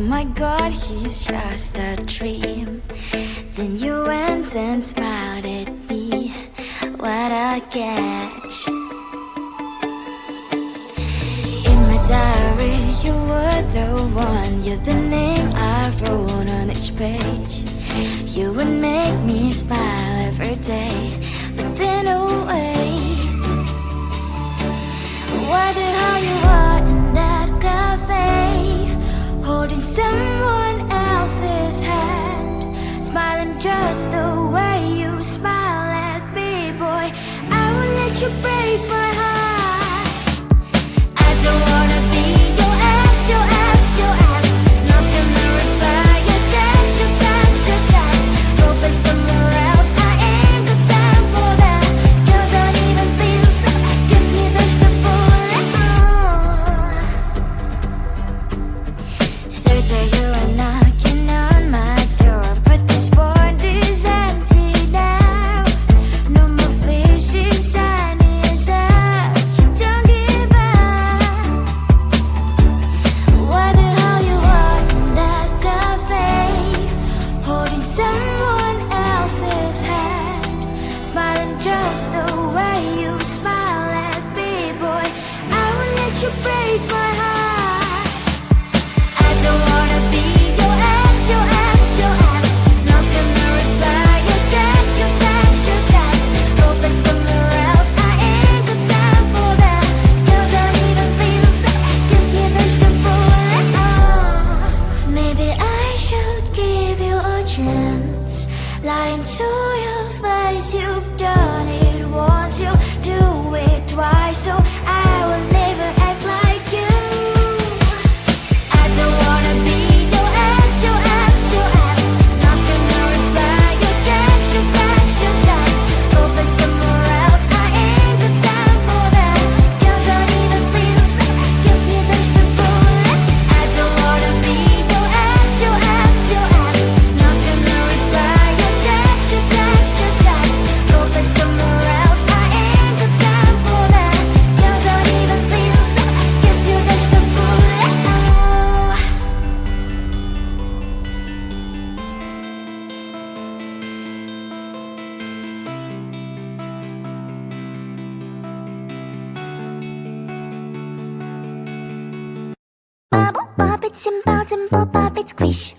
my God, he's just a dream. Then you went and smiled at me. What a catch. In my diary, you were the one. You're the name I wrote on each page. You would make me smile every day. But then, oh wait, what the hell you are in that cafe, holding someone else's hand, smiling just the way you smile at me, boy. I will let you break my heart. I don't wanna be your ex, your ex, your ex. Not gonna reply your text, your text, your text. Open somewhere else, I ain't got time for that. You don't even feel so, gives me vegetable. Third day you are knocking on my door, but this board is empty now. No more fishes, sun is out. You don't give up. What the hell you are in that cafe, holding someone else's hand, smiling just the way you smile at me, boy. I will let you break my heart. I don't wanna be your ex, your ex, your ex. Not gonna reply your text, your text, your text. Open somewhere else, I ain't got time for that. You don't even feel so, gives me vegetable. Maybe I should give you a chance. Lying to your face, you've done it once, you do it twice, so I will never act like you. I don't wanna be your ex, your ex, your ex. Not gonna reply your text, your text, your text. Open somewhere else, I ain't got time for that. You don't even feel so, gives me vegetable. I don't wanna be your ex, your ex, your ex. Not gonna reply your text, your text, your text. Open somewhere else, I ain't got time for that. You don't even feel so, gives you vegetable. Bubble, bop it, simple, simple, pop it, squish.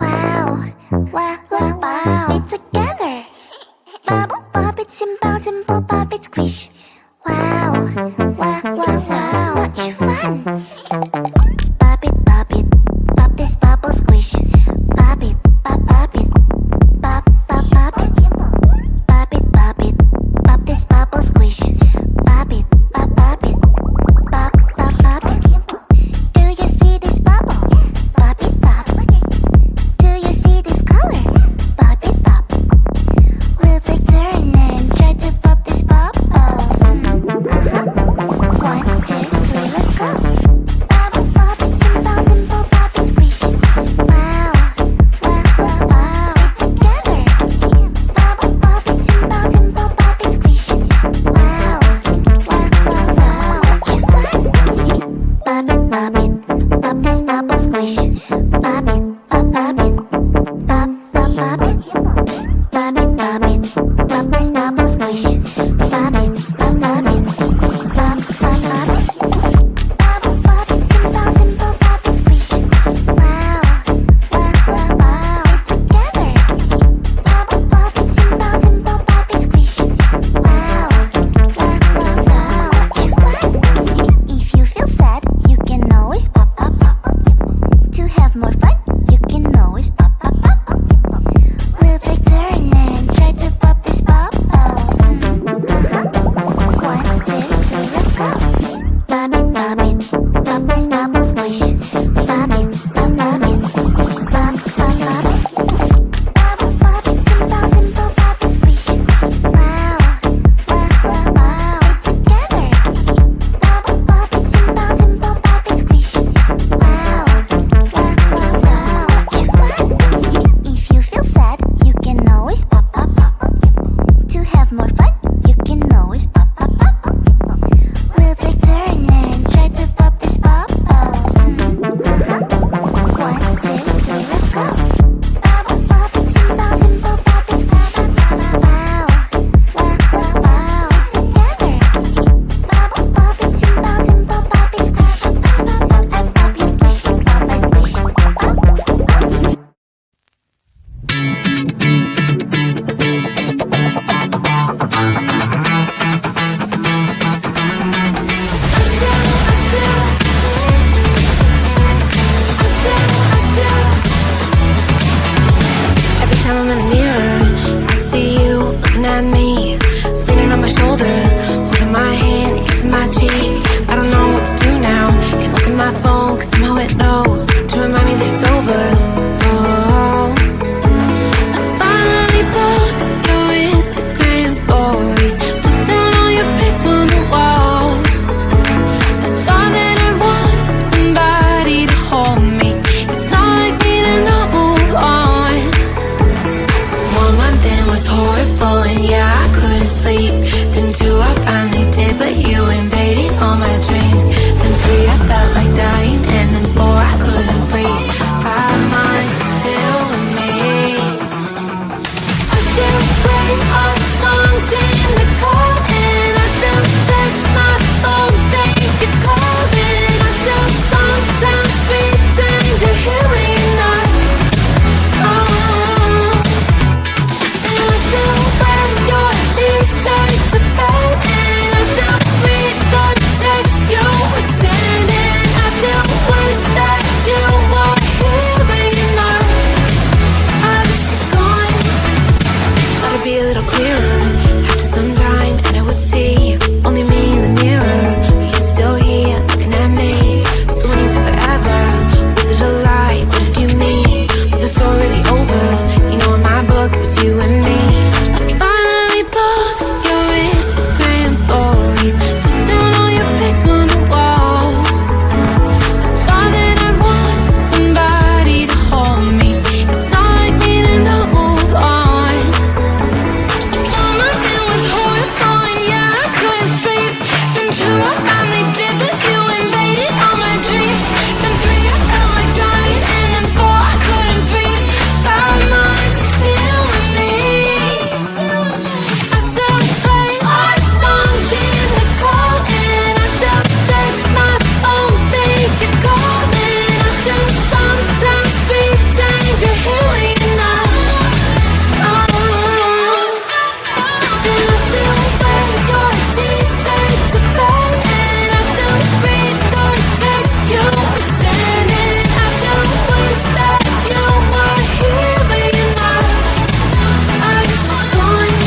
Wow, wow, let's pop it together. Bubble, pop it, simple, simple, pop it, squish. Wow, wow, wow, so much fun. Pop it, pop this bubble, squish. Pop it, pop it, pop, pop, pop it. Pop it, pop this bubble, squish. Pop it, pop it, pop, pop, pop it. Do you see this bubble? Pop it, pop. Do you see this color? Pop it, pop. We'll take turn and try to pop this bubble. 1, 2, 3, let's go. Bubble, pop it, simple, simple, pop it, squish. Wow, wow, wow, wow, together. Bubble, pop it, simple, simple, pop it, squish. Wow, wow, wow, so much fun. Pop it, pop this bubble, squish. Pop it, pop it, pop, pop, pop it. Pop it, pop this bubble, squish. Pop it, pop it, pop, pop, pop it. Bubble, pop it, simple, simple, pop it, squish. Wow, wow, wow, wow, together. Bubble, pop it, simple, simple, pop it, squish. Wow, wow, wow, so much fun. If you feel sad, you can always pop, pop, pop. To have more fun, you can always pop, pop, pop. We'll take time I'm in the mirror, I see you looking at me, leaning on my shoulder, holding my hand, kissing my cheek. I don't know what to do now. Can't look at my phone, cause somehow it knows to remind me that it's over. Oh, I finally blocked your Instagram stories, took down all your pics from the walls. I thought that I want somebody to hold me. It's not like me to not move on. 1 month in was horrible, and yeah, I couldn't sleep. Then 2, I finally did, but you invaded all my dreams. Then 3, I felt like dying, and then 4, I couldn't breathe. 5 months, you're still with me. I still play our songs in the car, and I still check my phone, think you're calling. I still sometimes pretend you're here when you're not. And I still wear your t-shirt to bed, and I still read the text you would send, and I still wish that you were here when you're not. I wish you're gone. Thought it'd be a little clearer after some time, and I would see only me in the mirror, but you're still here looking at me. So when you said forever, was it a lie? What did you mean? Was the story really over? You know, in my book it was you and me. I finally blocked your Instagram stories, took down all your pics from the walls. I thought that I'd want somebody to hold me. It's not like me to not move on. 1 month it was horrible, and yeah, I couldn't sleep. Then 2, I finally did, but you invaded all my dreams. Then 3, I felt like dying, and then 4, I couldn't breathe. 5 months, you're still with me. I still play our songs in the car, and I still check my phone, think you're calling. I still sometimes pretend you're here when you're not. And I still wear your t-shirt to bed, and I still read the text you would send, and I still wish that you were here when you're not. I wish you're gone.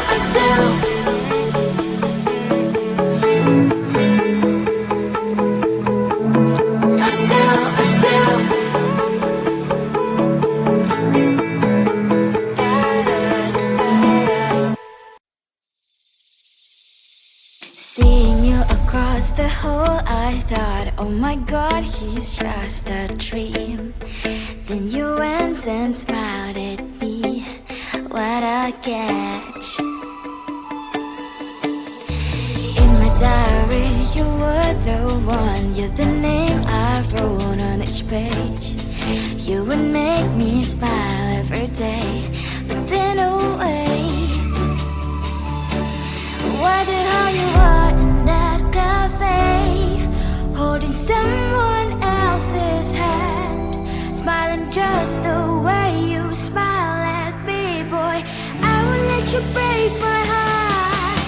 I still Seeing you across the hall, I thought, oh my god, he's just a dream. Then you went and smiled at me. What a catch. In my diary, you were the one. You're the name I wrote on each page. You would make me smile every day. But then, oh wait, why the hell you are in that cafe, holding someone else's hand, smiling just the way you smile at me, boy. I will let you break my heart.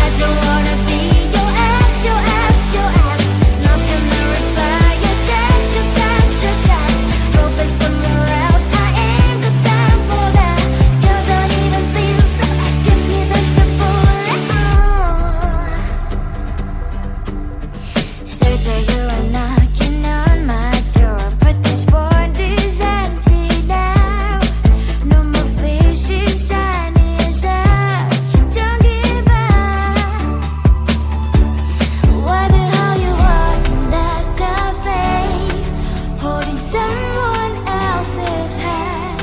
I don't wanna be your ex, your ex, your ex. Not gonna reply your text, your text, your text. Go play somewhere else, I ain't got time for that. You don't even feel so, give me vegetable. Third day you are knocking on my door, but this phone is empty now. No more faces, sign is up. You don't give up. Why the hell you are in that cafe, holding someone else's hand,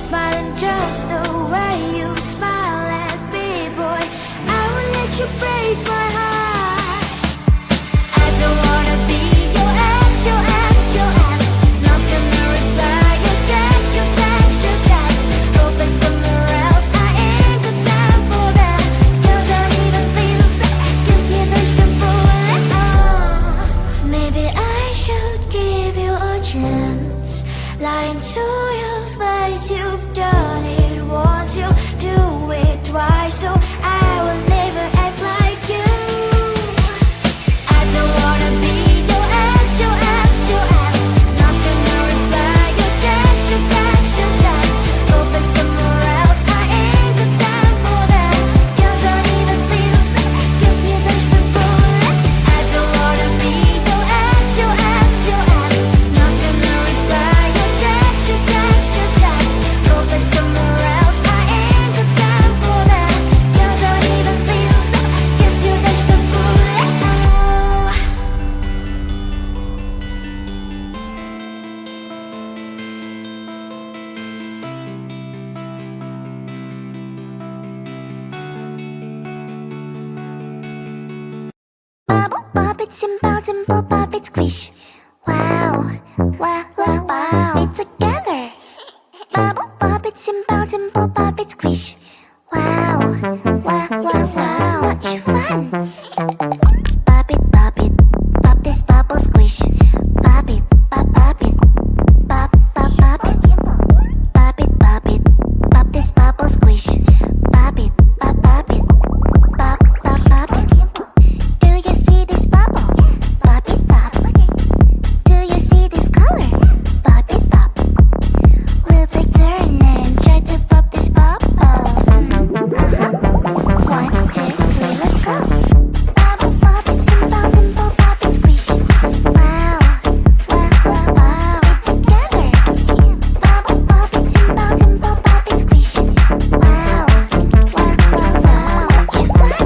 smiling just the way you smile at me, boy. I will let you break my heart. I don't wanna be your ex, your ex, your ex. Not gonna reply your text, your text, your text. Go play somewhere else, I ain't got time for that. You don't even feel so, give me vegetable. Maybe I should give you a chance. Lying to your face, you've done it once, you do it twice, so I will never act like you. I don't wanna be your ex, your ex, your ex. Not gonna reply your text, your bop it, simple, simple, pop it, squish. Wow, wow, wow, wow. It together. Bubble, pop it, simple, simple, pop it, squish. Wow, wow, wow, so much fun. Pop it, pop this bubble, squish. Pop it, pop it, pop, pop, pop it. Pop it, pop this bubble, squish. Pop it, pop it, pop, pop, pop it. Do you see this bubble? Pop it, pop. Do you see this color? Pop it, pop. We'll take turn and try to pop this bubbles. 1, 2, 3, let's go. Bubble, pop it, simple, simple, pop it, squish. Wow, wow, wow, wow. It's together. Bubble, pop it, simple, simple, pop it, squish. Wow, wow, wow, so much fun.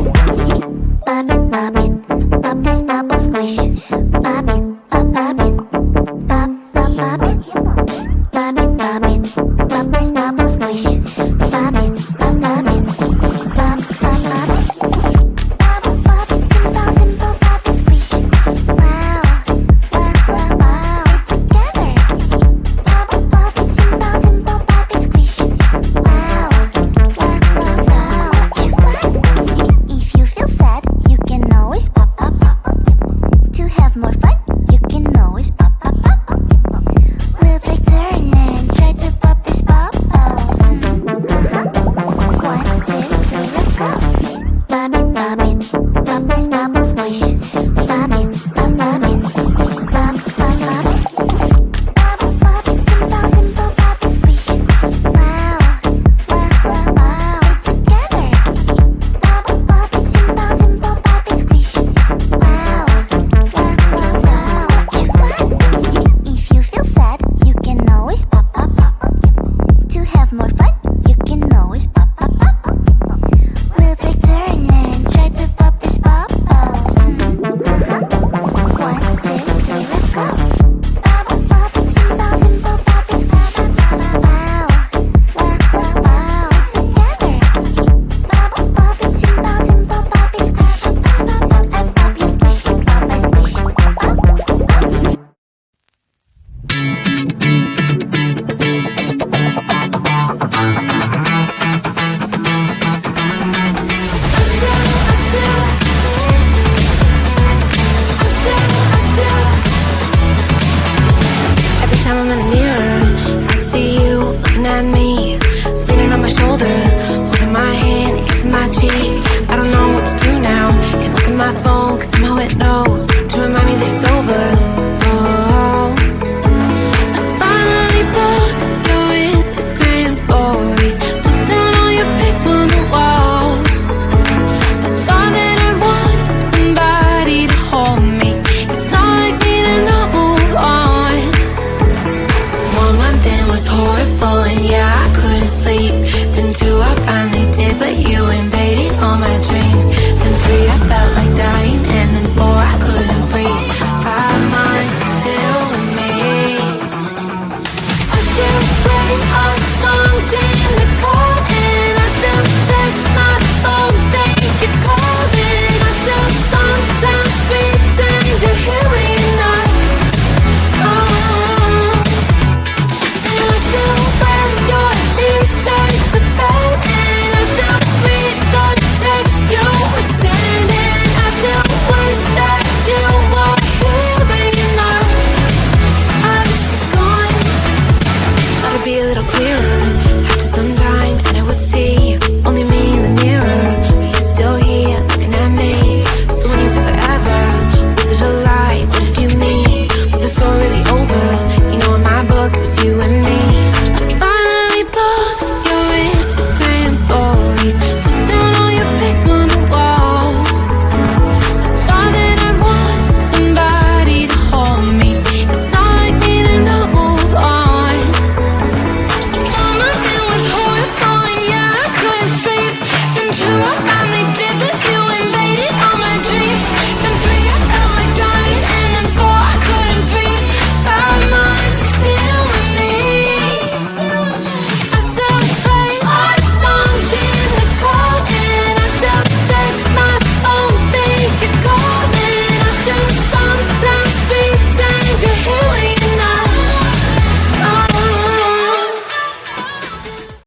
Pop it, pop this bubble, squish. Pop it, pop it, pop, pop, pop it. Pop it, pop this bubble, squish. Pop it, pop it, pop, pop, pop it. Bubble, pop it, simple, simple, pop it, squish. Wow, wow, wow, wow. It's together. Bubble, pop it, simple, simple, pop it, squish. Wow, wow, wow, so much fun. If you feel sad, you can always pop, pop, pop. To have more fun, you can always pop, pop, pop. We'll take turn and try to pop these bubbles. 1, 2, 3, let's go. Pop it, pop this bubble, squish. Pop it, pop it, pop, pop, pop it. Bubble, pop it, simple, simple, pop it, squish. Wow, wow, wow, wow. It's together. Bubble, pop it, simple, simple, pop it, squish. Wow, wow, wow, so much fun. If you feel sad, you can always pop, pop, pop. To have more fun, you can always pop, pop, pop. We'll take turn and try to pop these bubbles. 1, 2, 3, let's go. Bubble, pop it, simple, simple, pop it, squish. Wow, wow, wow, wow. It's together. Bubble, pop it, simple, simple, pop it, squish. And pop your squish, pop my squish. Pop. Every time I'm in the mirror, I see you looking at me, leaning on my shoulder, holding my hand and kissing my cheek. I don't know what to do now. Can't look at my phone 'cause somehow it knows